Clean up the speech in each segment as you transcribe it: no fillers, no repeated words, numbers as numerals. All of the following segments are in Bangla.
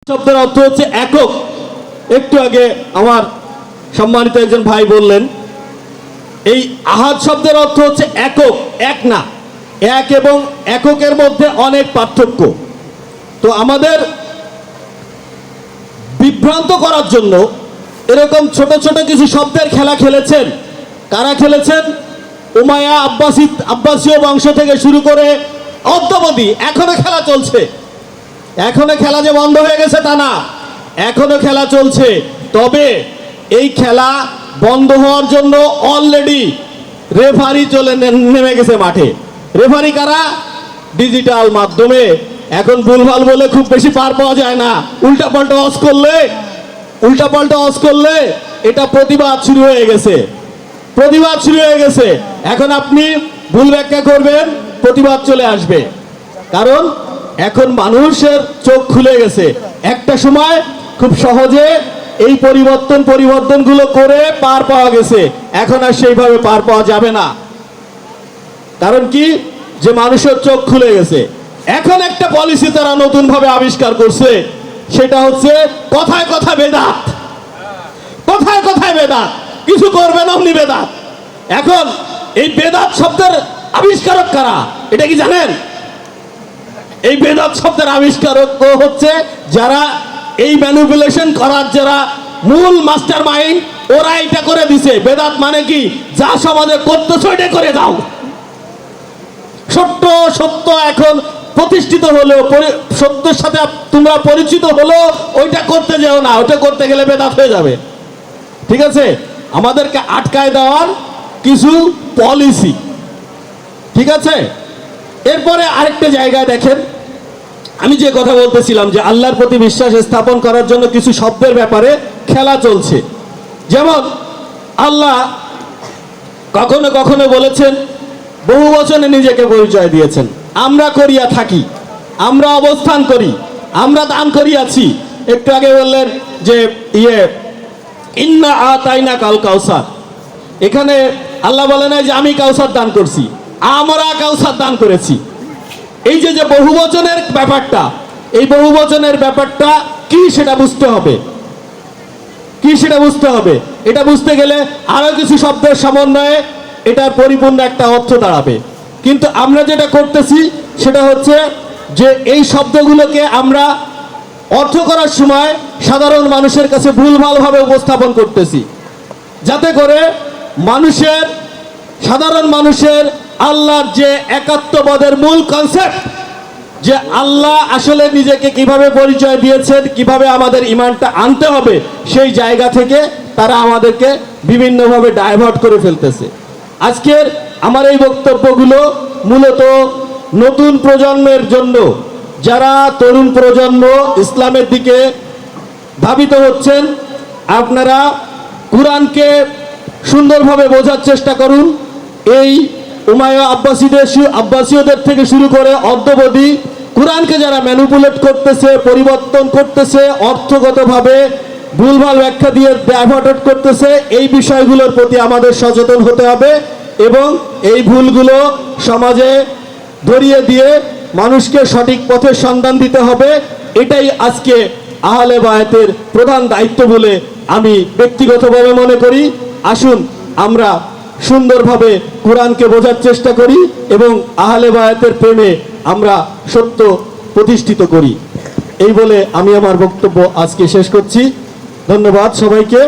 শব্দের অর্থ হচ্ছে একক। একটু আগে আমার সম্মানিত একজন ভাই বললেন, এই আহাদ শব্দের অর্থ হচ্ছে একক, এক না। এক এবং এককের মধ্যে অনেক পার্থক্য। তো আমাদের বিভ্রান্ত করার জন্য এরকম ছোট ছোট কিছু শব্দের খেলা খেলেছেন। কারা খেলেছেন? উমাইয়া আব্বাসীয় বংশ থেকে শুরু করে অদ্যাবধি এখনো খেলা চলছে। এখনো খেলা যে বন্ধ হয়ে গেছে তা না, এখনো খেলা চলছে। তবে এই খেলা বন্ধ হওয়ার জন্য অলরেডি রেফারি নেমে গেছে মাঠে। রেফারি কারা? ডিজিটাল মাধ্যমে। এখন ভুলভাল বলে খুব বেশি পার পাওয়া যায় না। উল্টাপাল্টা অস করলে এটা প্রতিবাদ শুরু হয়ে গেছে। এখন আপনি ভুল ব্যাখ্যা করবেন, প্রতিবাদ চলে আসবে। কারণ এখন মানুষের চোখ খুলে গেছে। একটা সময় খুব সহজে এই পরিবর্তনগুলো করে পার পাওয়া গেছে, এখন আর সেইভাবে পার পাওয়া যাবে না। কারণ কি? যে মানুষের চোখ খুলে গেছে। এখন একটা পলিসি তারা নতুন ভাবে আবিষ্কার করছে, সেটা হচ্ছে কথায় কথায় বেদাত। কিছু করবেন অমনি বেদাত। এখন এই বেদাত শব্দের আবিষ্কারক কারা এটা কি জানেন? এই বেদাত শব্দের আবিষ্কারক হচ্ছে যারা এই ম্যানিপুলেশন করার যারা মূল মাস্টার মাইন্ড, ওরা এটা করে দিছে। বেদাত মানে কি? যা সমাজে করতেছ এটা করে দাও। সত্য এখন প্রতিষ্ঠিত হলো, সত্যের সাথে তোমরা পরিচিত হলো, ওইটা করতে যেও না, ওইটা করতে গেলে বেদাত হয়ে যাবে। ঠিক আছে? আমাদেরকে আটকায় দেওয়ার কিছু পলিসি। ঠিক আছে? এরপরে আরেকটা জায়গায় দেখেন, আমি যে কথা বলতেছিলাম যে আল্লাহর প্রতি বিশ্বাস স্থাপন করার জন্য কিছু শব্দের ব্যাপারে খেলা চলছে। যেমন আল্লাহ কখনো কখনো বলেছেন, বহু বচনে নিজেকে পরিচয় দিয়েছেন। আমরা করিয়া থাকি, আমরা অবস্থান করি, আমরা দান করিয়াছি। একটু আগে বললেন যে ইন্না আতাইনা কাল কাউসার। এখানে আল্লাহ বলে নাই যে আমি কাউসার দান করছি, আমরা কাউসার দান করেছি। এই যে বহুবচনের ব্যাপারটা, এই বহুবচনের ব্যাপারটা কি সেটা বুঝতে হবে। এটা বুঝতে গেলে আরো কিছু শব্দের সমন্বয়ে এটার পরিপূর্ণ একটা অর্থ দাঁড়াবে। কিন্তু আমরা যেটা করতেছি সেটা হচ্ছে যে এই শব্দগুলোকে আমরা অর্থ করার সময় সাধারণ মানুষের কাছে ভুলভালভাবে উপস্থাপন করতেছি, যাতে করে সাধারণ মানুষের আল্লাহর যে একাত্মবাদের মূল কনসেপ্ট, যে আল্লাহ আসলে নিজেকে কিভাবে পরিচয় দিয়েছেন, কিভাবে আমাদের ঈমানটা আনতে হবে, সেই জায়গা থেকে তারা আমাদেরকে বিভিন্নভাবে ডাইভার্ট করে ফেলতেছে। আজকের আমার এই বক্তব্যগুলো মূলত নতুন প্রজন্মের জন্য, যারা তরুণ প্রজন্ম ইসলামের দিকে ধাবিত হচ্ছেন। আপনারা কুরআনকে সুন্দরভাবে বোঝার চেষ্টা করুন। এই উমাইয়া আব্বাসীয়দের থেকে শুরু করে অদ্যাবধি কুরআনকে যারা ম্যানিপুলেট করতেছে, পরিবর্তন করতেছে, অর্থগতভাবে ভুলভাল ব্যাখ্যা দিয়ে ডাইভার্ট করতেছে, এই বিষয়গুলোর প্রতি আমাদের সচেতন হতে হবে এবং এই ভুলগুলো সমাজে ধরিয়ে দিয়ে মানুষকে সঠিক পথের সন্ধান দিতে হবে। এটাই আজকে আহলে বায়াতের প্রধান দায়িত্ব বলে আমি ব্যক্তিগতভাবে মনে করি। আসুন আমরা সুন্দরভাবে কুরআনকে বোঝার চেষ্টা করি এবং আহলে বায়াতের প্রেমে আমরা সত্য প্রতিষ্ঠিত করি। এই বলে আমি আমার বক্তব্য আজকে শেষ করছি। ধন্যবাদ সবাইকে।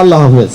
আল্লাহ হাফেজ।